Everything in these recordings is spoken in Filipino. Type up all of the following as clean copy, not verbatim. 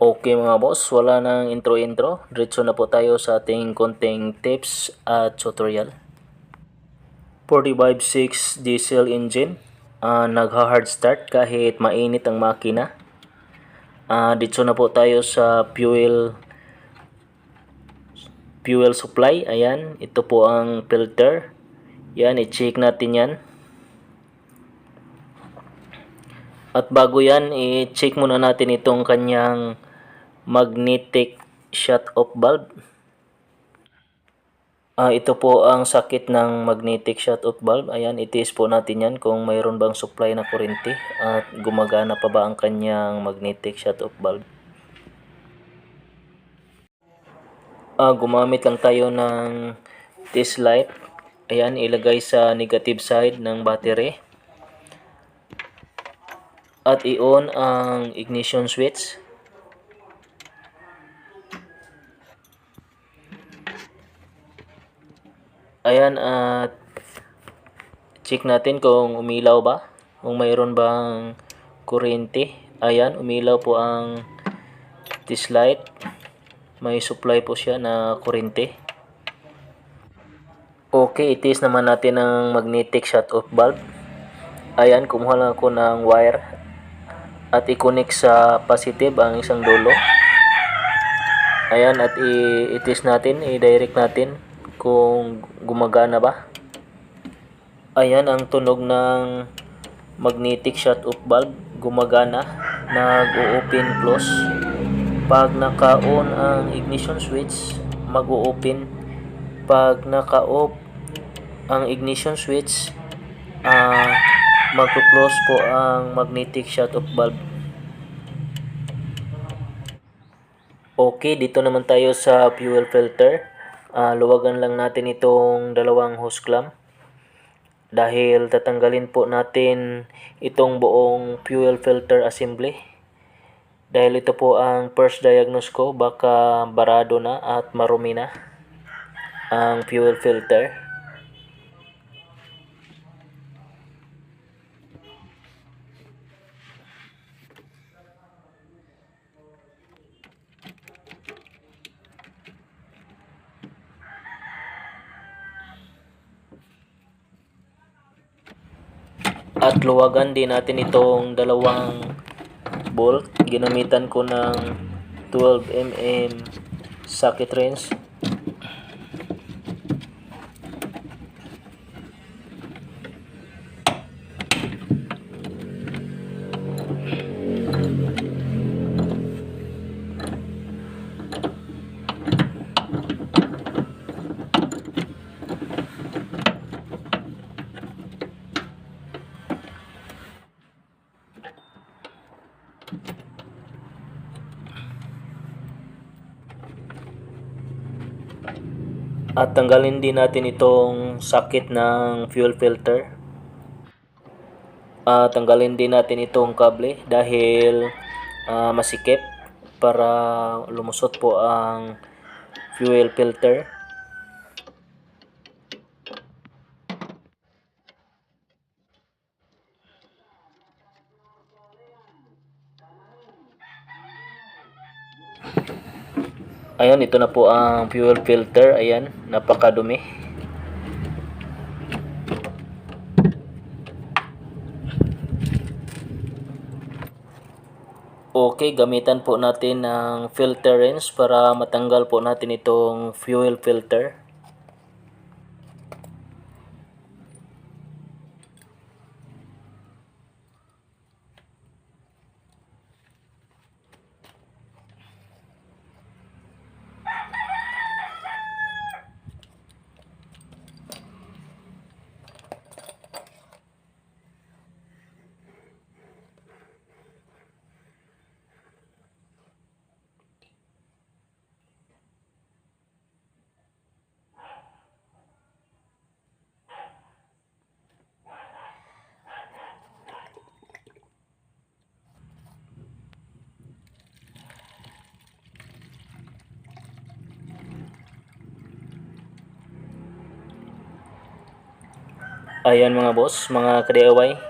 Okay mga boss, wala nang intro-intro. Diretso na po tayo sa ating konting tips at tutorial. 45.6 diesel engine. Nagha-hard start kahit mainit ang makina. Dito na po tayo sa fuel supply. Ayan, ito po ang filter. Yan, i-check natin yan. At bago yan, i-check muna natin itong kanyang magnetic shut-off valve. Ito po ang sakit ng magnetic shut-off valve. Ayan, itiis po natin yan kung mayroon bang supply na kuryente at gumagana pa ba ang kanyang magnetic shut-off valve. Gumamit lang tayo ng test light. Ayan, ilagay sa negative side ng battery. At i-on ang ignition switch. Ayan, at check natin kung umilaw ba, kung mayroon bang kuryente. Ayan, umilaw po ang test light. May supply po siya na kuryente. Okay, itis naman natin ang magnetic shut-off valve. Ayan, kumuha lang ako ng wire at i-connect sa positive ang isang dulo. Ayan, at i-test natin, i-direct natin kung gumagana ba. Ayan ang tunog ng magnetic shut-off valve, gumagana, nag-o-open close. Pag naka-on ang ignition switch, mag-o-open. Pag naka-off ang ignition switch, mag-close po ang magnetic shut-off valve. Okay, dito naman tayo sa fuel filter. Luwagan lang natin itong dalawang hose clamp. Dahil tatanggalin po natin itong buong fuel filter assembly. Dahil ito po ang first diagnose ko, baka barado na at marumi na ang fuel filter. At luwagan din natin itong dalawang bolt. Ginamitan ko ng 12mm socket wrench. At tanggalin din natin itong socket ng fuel filter. Tanggalin din natin itong kable dahil masikip para lumusot po ang fuel filter. Ayan, ito na po ang fuel filter. Ayan, napakadumi. Okay, gamitan po natin ng filter wrench para matanggal po natin itong fuel filter. Ayan mga boss, mga ka-DIY,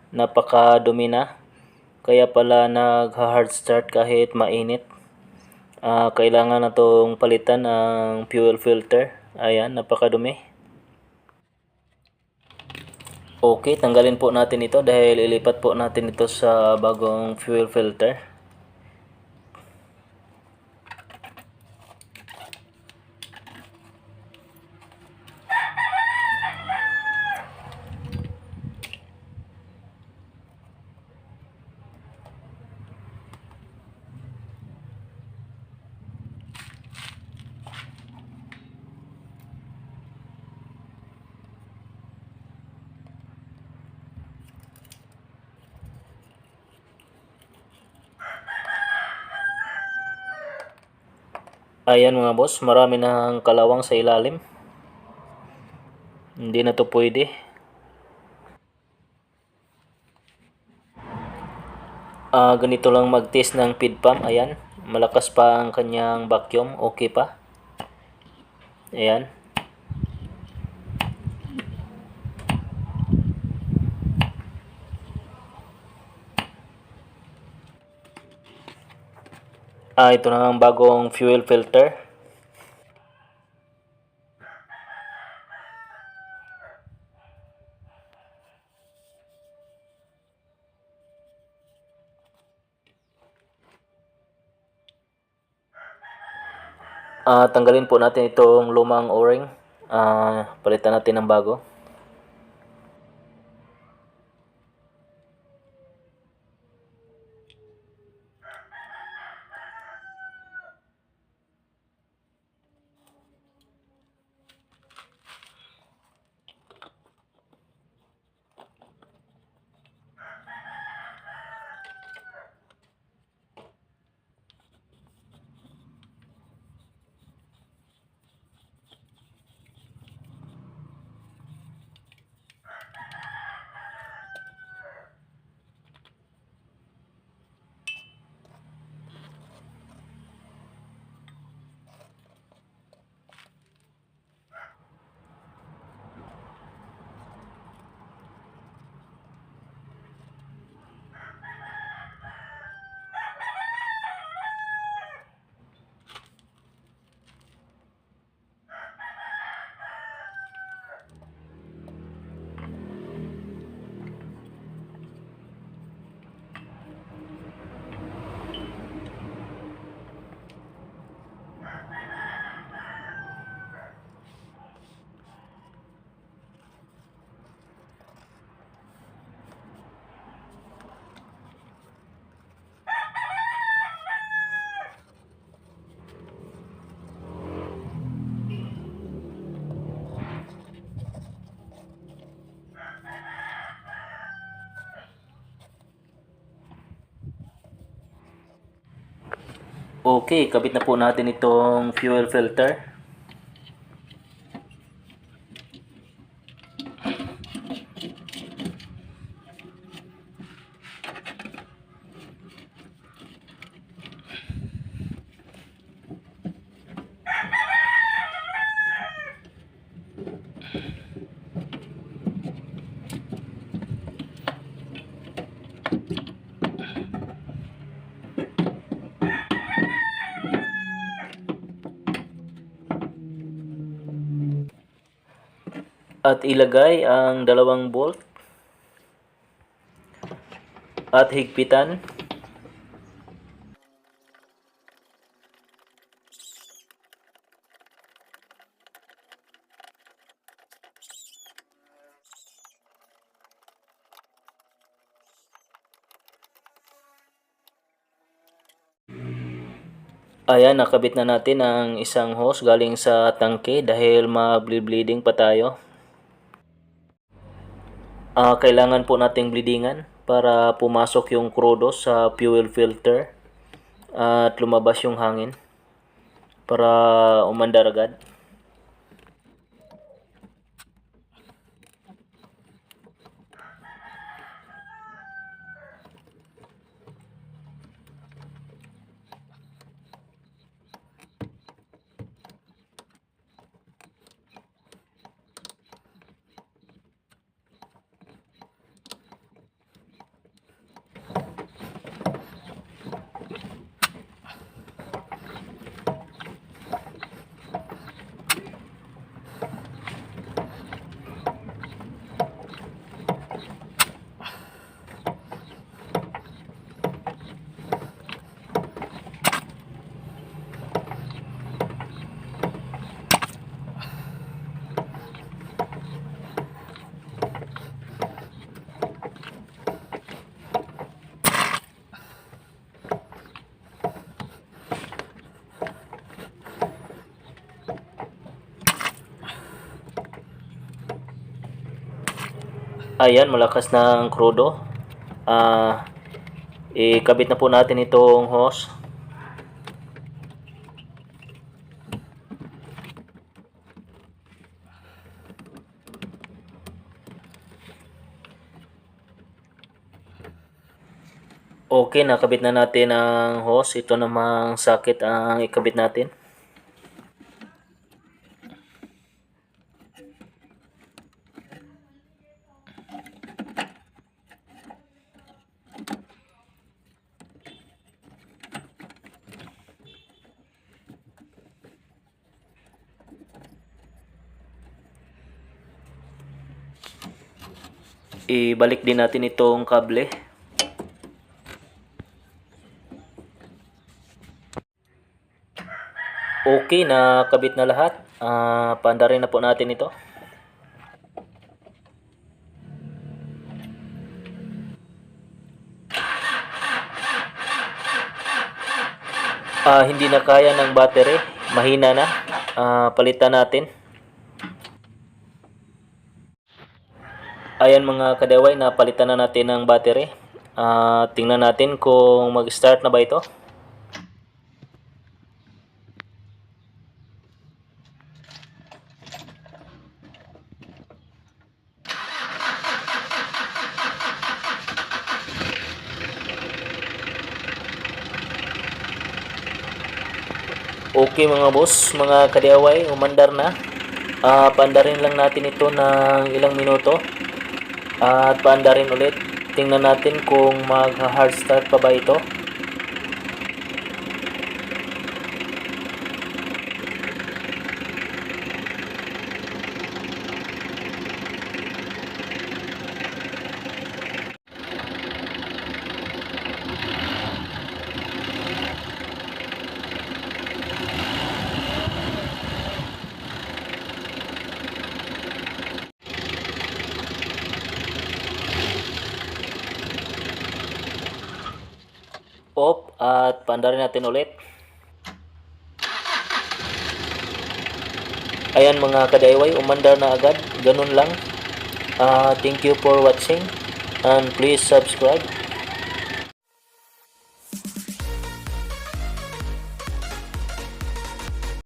napakadumi na. Kaya pala nag-hard start kahit mainit. Kailangan na itong palitan ng fuel filter. Ayan, napakadumi. Okay, tanggalin po natin ito dahil ilipat po natin ito sa bagong fuel filter. Ayan mga boss, marami ng kalawang sa ilalim. Hindi na to pwede. Ganito lang mag-test ng feed pump. Ayan, malakas pa ang kanyang vacuum. Okay pa. Ayan. Ito na ang bagong fuel filter. Tanggalin po natin itong lumang o-ring. Palitan natin ng bago. Okay, kabit na po natin itong fuel filter. At ilagay ang dalawang bolt at higpitan. Ayan, nakabit na natin ang isang hose galing sa tangke dahil ma-bleeding pa tayo. Kailangan po nating bleedingan para pumasok yung crudo sa fuel filter at lumabas yung hangin para umandar agad. Ayan, malakas na ang krudo. Ikabit na po natin itong hose. Okay, nakabit na natin ang hose. Ito namang socket ang ikabit natin. Ibalik din natin itong kable. Okay, nakabit na lahat. Paandarin na po natin ito. Hindi na kaya ng battery. Mahina na. Palitan natin. Ayan mga kadeway, napalitan na natin ng battery. Tingnan natin kung mag-start na ba ito. Okay mga boss, mga kadeway, umandar na. Paandarin lang natin ito ng ilang minuto. At paandarin ulit. Tingnan natin kung mag-hard start pa ba ito. Off at paandarin natin ulit. Ayan mga kadayway, umandar na agad. Ganun lang. Thank you for watching and please subscribe.